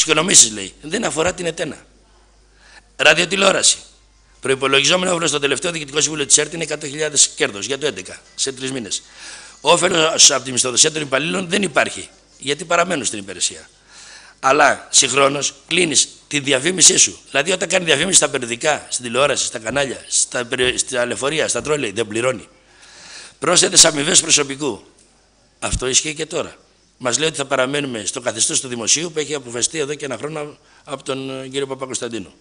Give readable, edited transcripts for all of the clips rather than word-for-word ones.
εξοικονομήσεις, λέει. Δεν αφορά την ΕΤΕΝΑ. Ραδιοτηλεόραση. Προϋπολογιζόμενο όφελος στο τελευταίο διοικητικό συμβούλιο της ΕΡΤ είναι 100.000 κέρδος για το 2011, σε 3 μήνες. Όφελος από τη μισθοδοσία των υπαλλήλων δεν υπάρχει, γιατί παραμένουν στην υπηρεσία. Αλλά συγχρόνως κλείνεις τη διαφήμισή σου. Δηλαδή, όταν κάνει διαφήμιση στα περιοδικά, στην τηλεόραση, στα κανάλια, στα λεωφορεία, στα τρόλεϊ, δεν πληρώνει. Πρόσθετες αμοιβές προσωπικού. Αυτό ισχύει και τώρα. Μας λέει ότι θα παραμένουμε στο καθεστώς του δημοσίου που έχει αποφασιστεί εδώ και 1 χρόνο από τον κύριο Παπακοσταντίνου.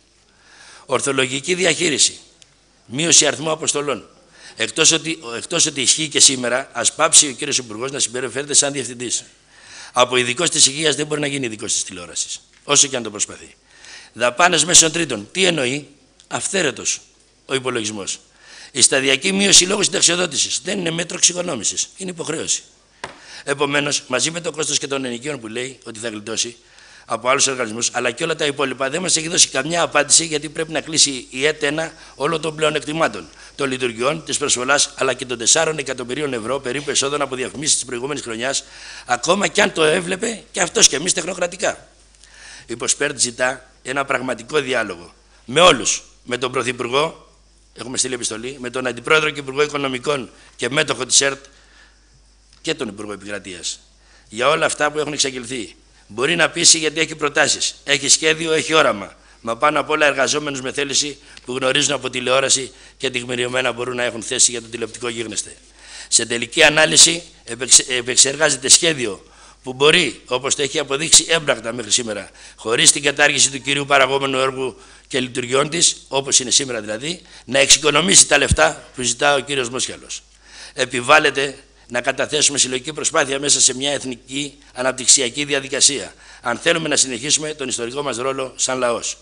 Ορθολογική διαχείριση. Μείωση αριθμού αποστολών. Εκτός ότι ισχύει και σήμερα, ας πάψει ο κύριος Υπουργός να συμπεριφέρεται σαν διευθυντής. Από ειδικός της υγείας δεν μπορεί να γίνει ειδικός της τηλεόρασης, όσο και αν το προσπαθεί. Δαπάνες μέσων τρίτων. Τι εννοεί? Αυθαίρετος ο υπολογισμός. Η σταδιακή μείωση λόγω συνταξιοδότησης δεν είναι μέτρο εξοικονόμησης, είναι υποχρέωση. Επομένως, μαζί με το κόστος και των ενοικίων που λέει ότι θα γλιτώσει από άλλους οργανισμούς, αλλά και όλα τα υπόλοιπα, δεν μας έχει δώσει καμιά απάντηση γιατί πρέπει να κλείσει η ΕΤΕΝΑ όλων των πλεονεκτημάτων, των λειτουργιών, της προσφοράς, αλλά και των 4 εκατομμυρίων ευρώ περίπου εσόδων από διαφημίσεις της προηγούμενης χρονιάς, ακόμα κι αν το έβλεπε και αυτός και εμείς τεχνοκρατικά. Η Ποσπέρτ ζητά ένα πραγματικό διάλογο με όλους. Με τον Πρωθυπουργό, έχουμε στείλει επιστολή, με τον Αντιπρόεδρο και Υπουργό Οικονομικών και μέτοχο της ΕΡΤ και τον Υπουργό Επικρατείας. Για όλα αυτά που έχουν εξαγγελθεί. Μπορεί να πείσει γιατί έχει προτάσεις, έχει σχέδιο, έχει όραμα. Μα πάνω απ' όλα εργαζόμενους με θέληση που γνωρίζουν από τηλεόραση και τεκμηριωμένα μπορούν να έχουν θέση για το τηλεοπτικό γίγνεσθε. Σε τελική ανάλυση επεξεργάζεται σχέδιο που μπορεί, όπως το έχει αποδείξει έμπρακτα μέχρι σήμερα, χωρίς την κατάργηση του κυρίου παραγόμενου έργου και λειτουργιών της, όπως είναι σήμερα δηλαδή, να εξοικονομήσει τα λεφτά που ζητά ο κύριος Μόσχαλος. Επιβάλλεται να καταθέσουμε συλλογική προσπάθεια μέσα σε μια εθνική αναπτυξιακή διαδικασία, αν θέλουμε να συνεχίσουμε τον ιστορικό μας ρόλο σαν λαός.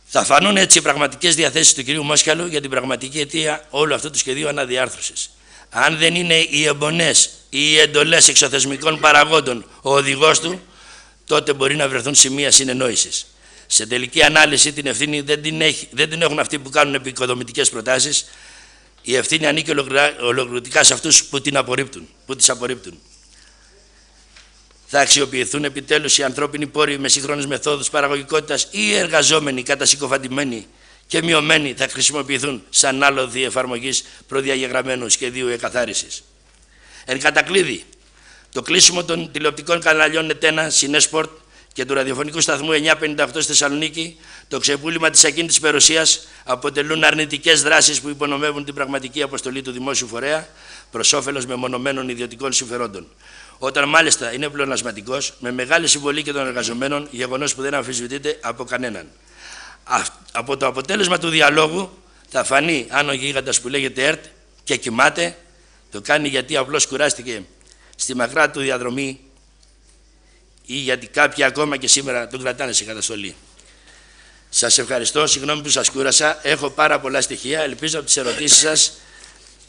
Θα φανούν έτσι οι πραγματικές διαθέσεις του κυρίου Μόσχαλου για την πραγματική αιτία όλου αυτού του σχεδίου αναδιάρθρωσης. Αν δεν είναι οι εμπονές ή οι εντολές εξωθεσμικών παραγόντων ο οδηγός του, τότε μπορεί να βρεθούν σημεία συνεννόησης. Σε τελική ανάλυση την ευθύνη δεν την έχουν αυτοί που κάνουν επικοδομητικές προτάσεις. Η ευθύνη ανήκει ολοκληρωτικά σε αυτούς που τις απορρίπτουν. Θα αξιοποιηθούν επιτέλους οι ανθρώπινοι πόροι με σύγχρονες μεθόδους παραγωγικότητας ή οι εργαζόμενοι κατασυκοφαντημένοι και μειωμένοι θα χρησιμοποιηθούν σαν άλοθη εφαρμογής προδιαγεγραμμένου σχεδίου εκαθάρισης. Εν κατακλείδη, το κλείσιμο των τηλεοπτικών καναλιών ΕΤΕΝΑ, Συνέσπορτ και του ραδιοφωνικού σταθμού 958 στη Θεσσαλονίκη, το ξεπούλημα της ακίνητης περιουσίας αποτελούν αρνητικές δράσεις που υπονομεύουν την πραγματική αποστολή του δημόσιου φορέα προς όφελος μεμονωμένων ιδιωτικών συμφερόντων. Όταν μάλιστα είναι πλεονασματικός, με μεγάλη συμβολή και των εργαζομένων, γεγονός που δεν αμφισβητείται από κανέναν. Από το αποτέλεσμα του διαλόγου θα φανεί αν ο γίγαντας που λέγεται ΕΡΤ και κοιμάται, το κάνει γιατί απλώς κουράστηκε στη μακρά του διαδρομή ή γιατί κάποιοι ακόμα και σήμερα τον κρατάνε σε καταστολή. Σας ευχαριστώ, συγγνώμη που σας κούρασα, έχω πάρα πολλά στοιχεία, ελπίζω από τις ερωτήσεις σας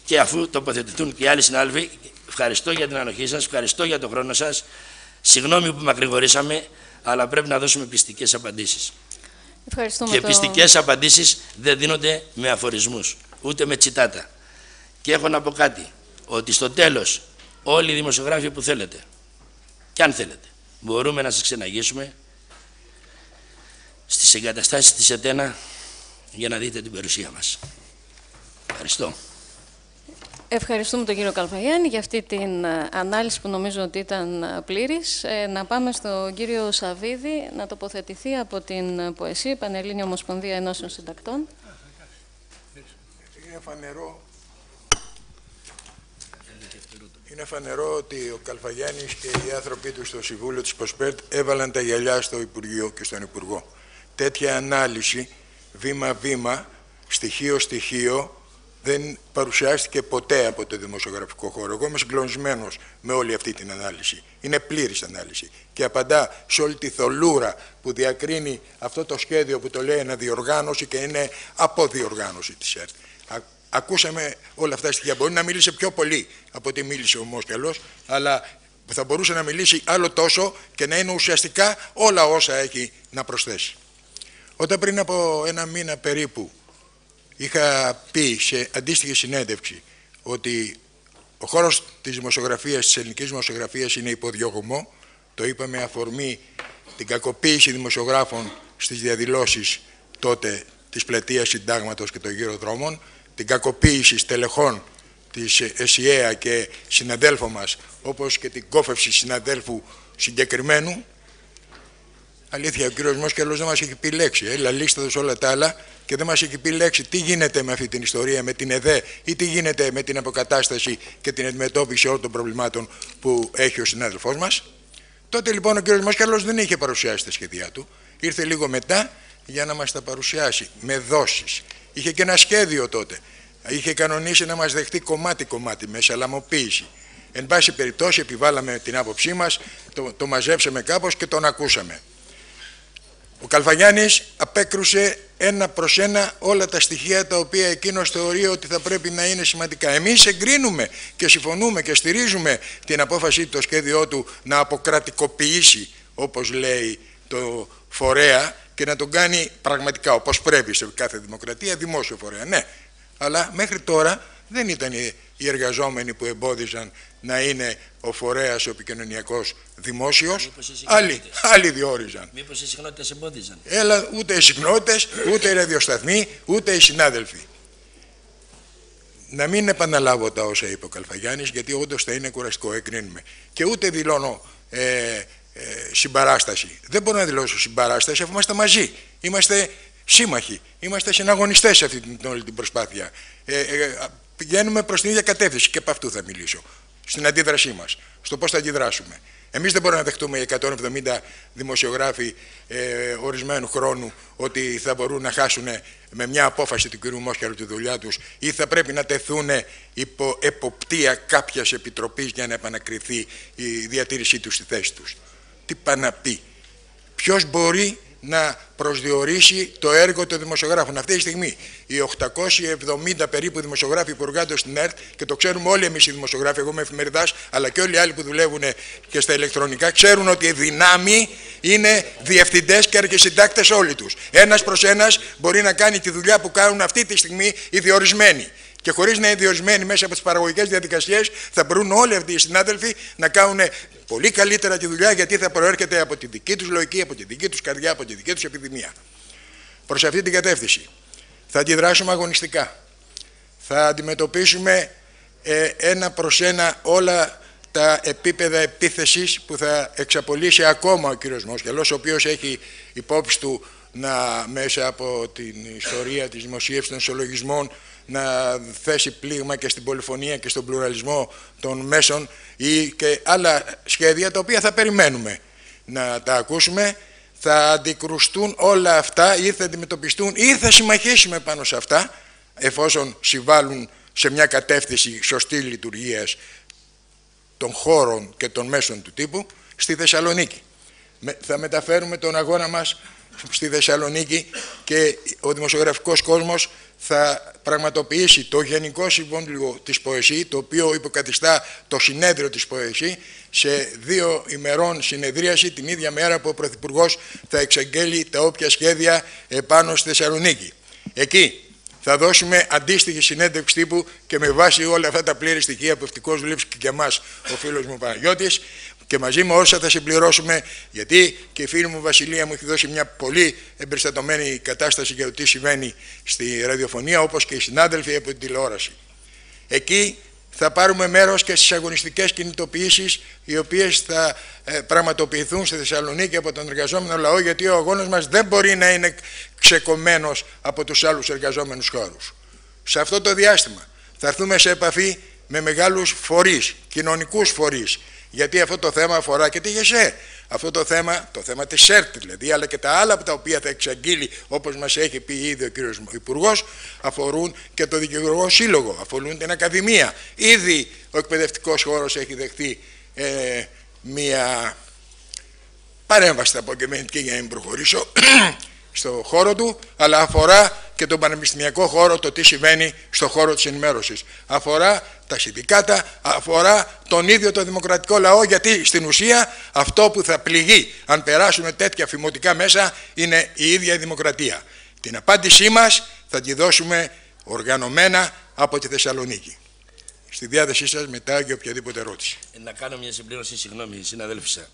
και αφού τοποθετηθούν και οι άλλοι συνάδελφοι, ευχαριστώ για την ανοχή σας, ευχαριστώ για τον χρόνο σας, συγγνώμη που μακρηγορήσαμε, αλλά πρέπει να δώσουμε πιστικές απαντήσεις. Και πιστικές απαντήσεις δεν δίνονται με αφορισμούς, ούτε με τσιτάτα. Και έχω να πω κάτι, ότι στο τέλος όλοι οι δημοσιογράφοι που θέλετε, και αν θέλετε, μπορούμε να σας ξεναγήσουμε στις εγκαταστάσεις της ΕΤΕΝΑ για να δείτε την περιουσία μας. Ευχαριστώ. Ευχαριστούμε τον κύριο Καλφαγιάννη για αυτή την ανάλυση που νομίζω ότι ήταν πλήρης. Να πάμε στον κύριο Σαββίδη να τοποθετηθεί από την ΠΟΕΣΥ, Πανελλήνια Ομοσπονδία Ενώσεων Συντακτών. Είναι φανερό ότι ο Καλφαγιάννης και οι άνθρωποι του στο Συμβούλιο της Ποσπέρτ έβαλαν τα γυαλιά στο Υπουργείο και στον Υπουργό. Τέτοια ανάλυση, βήμα-βήμα, στοιχείο-στοιχείο, δεν παρουσιάστηκε ποτέ από το δημοσιογραφικό χώρο. Εγώ είμαι συγκλονισμένος με όλη αυτή την ανάλυση. Είναι πλήρης ανάλυση και απαντά σε όλη τη θολούρα που διακρίνει αυτό το σχέδιο που το λέει αναδιοργάνωση και είναι αποδιοργάνωση της ΕΡΤ. Ακούσαμε όλα αυτά τα στοιχεία. Μπορεί να μίλησε πιο πολύ από ό,τι μίλησε ο Μόσχαλος, αλλά θα μπορούσε να μιλήσει άλλο τόσο και να είναι ουσιαστικά όλα όσα έχει να προσθέσει. Όταν πριν από 1 μήνα περίπου είχα πει σε αντίστοιχη συνέντευξη ότι ο χώρος της δημοσιογραφίας, της ελληνικής δημοσιογραφίας είναι υποδιωγμό, το είπαμε αφορμή την κακοποίηση δημοσιογράφων στις διαδηλώσεις τότε της πλατείας Συντάγματος και των γύρω δρόμων, την κακοποίηση στελεχών της ΕΣΥΑ και συναδέλφων μας, όπως και την κόφευση συναδέλφου συγκεκριμένου. Αλήθεια, ο κύριος Μόσκαλος δεν μας έχει πει λέξη. Λαλίστατος όλα τα άλλα και δεν μας έχει πει λέξη τι γίνεται με αυτή την ιστορία, με την ΕΔΕ ή τι γίνεται με την αποκατάσταση και την αντιμετώπιση όλων των προβλημάτων που έχει ο συνάδελφός μας. Τότε λοιπόν ο κύριος Μόσκαλος δεν είχε παρουσιάσει τα σχέδιά του. Ήρθε λίγο μετά για να μας τα παρουσιάσει με δόσεις. Είχε και ένα σχέδιο τότε. Είχε κανονίσει να μας δεχτεί κομμάτι-κομμάτι με σαλαμοποίηση. Εν πάση περιπτώσει, επιβάλαμε την άποψή μας, το μαζέψαμε κάπως και τον ακούσαμε. Ο Καλφαγιάννης απέκρουσε ένα προς ένα όλα τα στοιχεία τα οποία εκείνος θεωρεί ότι θα πρέπει να είναι σημαντικά. Εμείς εγκρίνουμε και συμφωνούμε και στηρίζουμε την απόφαση, το σχέδιό του να αποκρατικοποιήσει, όπως λέει, το φορέα και να τον κάνει πραγματικά όπως πρέπει σε κάθε δημοκρατία, δημόσιο φορέα. Ναι, αλλά μέχρι τώρα δεν ήταν οι εργαζόμενοι που εμπόδιζαν να είναι ο φορέας ο επικοινωνιακός δημόσιος, άλλοι διόριζαν. Μήπως οι συχνότητες εμπόδιζαν? Ούτε οι συχνότητες, ούτε οι ραδιοσταθμοί, ούτε οι συνάδελφοι. Να μην επαναλάβω τα όσα είπε ο Καλφαγιάννης, γιατί όντως θα είναι κουραστικό, εγκρίνουμε. Και ούτε δηλώνω συμπαράσταση. Δεν μπορώ να δηλώσω συμπαράσταση αφού είμαστε μαζί. Είμαστε σύμμαχοι, είμαστε συναγωνιστές σε αυτή την όλη την προσπάθεια. Πηγαίνουμε προς την ίδια κατεύθυνση και από αυτού θα μιλήσω. Στην αντίδρασή μας, στο πώς θα αντιδράσουμε. Εμείς δεν μπορούμε να δεχτούμε οι 170 δημοσιογράφοι ορισμένου χρόνου ότι θα μπορούν να χάσουν με μια απόφαση του κ. Μόσκαλου τη δουλειά τους ή θα πρέπει να τεθούν υπό εποπτεία κάποιας επιτροπής για να επανακριθεί η διατήρησή τους στη θέση τους. Τι πάει να πει? Ποιος μπορεί να προσδιορίσει το έργο των δημοσιογράφων? Αυτή τη στιγμή οι 870 περίπου δημοσιογράφοι που εργάζονται στην ΕΡΤ, και το ξέρουμε όλοι εμείς οι δημοσιογράφοι, εγώ είμαι εφημεριδάς, αλλά και όλοι οι άλλοι που δουλεύουν και στα ηλεκτρονικά, ξέρουν ότι οι δυνάμοι είναι διευθυντές και αρχισυντάκτες όλοι τους. Ένας προς ένας μπορεί να κάνει τη δουλειά που κάνουν αυτή τη στιγμή οι διορισμένοι. Και χωρίς να είναι διορισμένοι μέσα από τις παραγωγικές διαδικασίες, θα μπορούν όλοι αυτοί οι συνάδελφοι να κάνουν πολύ καλύτερα τη δουλειά, γιατί θα προέρχεται από τη δική τους λογική, από τη δική τους καρδιά, από τη δική τους επιδημία. Προς αυτή την κατεύθυνση θα αντιδράσουμε αγωνιστικά. Θα αντιμετωπίσουμε ένα προς ένα όλα τα επίπεδα επίθεσης που θα εξαπολύσει ακόμα ο κύριος Μόσκαλος, ο οποίος έχει υπόψη του μέσα από την ιστορία της δημοσίευσης των ισολογισμών να θέσει πλήγμα και στην πολυφωνία και στον πλουραλισμό των μέσων ή και άλλα σχέδια τα οποία θα περιμένουμε να τα ακούσουμε. Θα αντικρουστούν όλα αυτά ή θα αντιμετωπιστούν ή θα συμμαχίσουμε πάνω σε αυτά εφόσον συμβάλλουν σε μια κατεύθυνση σωστή λειτουργίας των χώρων και των μέσων του τύπου στη Θεσσαλονίκη. Θα μεταφέρουμε τον αγώνα μας στη Θεσσαλονίκη και ο δημοσιογραφικός κόσμος θα πραγματοποιήσει το Γενικό Συμβούλιο της ΠΟΕΣΥ, το οποίο υποκαθιστά το συνέδριο της ΠΟΕΣΥ, σε 2 ημερών συνεδρίαση την ίδια μέρα που ο Πρωθυπουργός θα εξαγγέλει τα όποια σχέδια επάνω στη Θεσσαλονίκη. Εκεί θα δώσουμε αντίστοιχη συνέντευξη τύπου και με βάση όλα αυτά τα πλήρη στοιχεία που ευτυχώς δουλεύει και για μας ο φίλος μου Παναγιώτης, και μαζί με όσα θα συμπληρώσουμε, γιατί και η φίλη μου Βασιλεία μου έχει δώσει μια πολύ εμπεριστατωμένη κατάσταση για το τι συμβαίνει στη ραδιοφωνία, όπως και οι συνάδελφοι από την τηλεόραση. Εκεί θα πάρουμε μέρος και στις αγωνιστικές κινητοποιήσεις, οι οποίες θα πραγματοποιηθούν στη Θεσσαλονίκη από τον εργαζόμενο λαό, γιατί ο αγώνας μας δεν μπορεί να είναι ξεκομμένος από τους άλλους εργαζόμενους χώρους. Σε αυτό το διάστημα θα έρθουμε σε επαφή με μεγάλους φορείς, κοινωνικούς φορείς, γιατί αυτό το θέμα αφορά και τη ΓΕΣΕ. Αυτό το θέμα της ΣΕΡΤ δηλαδή, αλλά και τα άλλα από τα οποία θα εξαγγείλει, όπως μας έχει πει ήδη ο κύριος Υπουργός, αφορούν και το Δικηγορικό Σύλλογο, αφορούν την Ακαδημία. Ήδη ο εκπαιδευτικός χώρος έχει δεχθεί μια παρέμβαση, θα πω και για να μην προχωρήσω, στο χώρο του, αλλά αφορά και τον πανεπιστημιακό χώρο, το τι συμβαίνει στο χώρο της ενημέρωσης. Αφορά τα συνδικάτα, αφορά τον ίδιο το δημοκρατικό λαό, γιατί στην ουσία αυτό που θα πληγεί αν περάσουν τέτοια φημωτικά μέσα είναι η ίδια η δημοκρατία. Την απάντησή μας θα τη δώσουμε οργανωμένα από τη Θεσσαλονίκη. Στη διάθεσή σας μετά για οποιαδήποτε ερώτηση. Να κάνω μια συμπλήρωση, συγγνώμη συναδέλφισσα.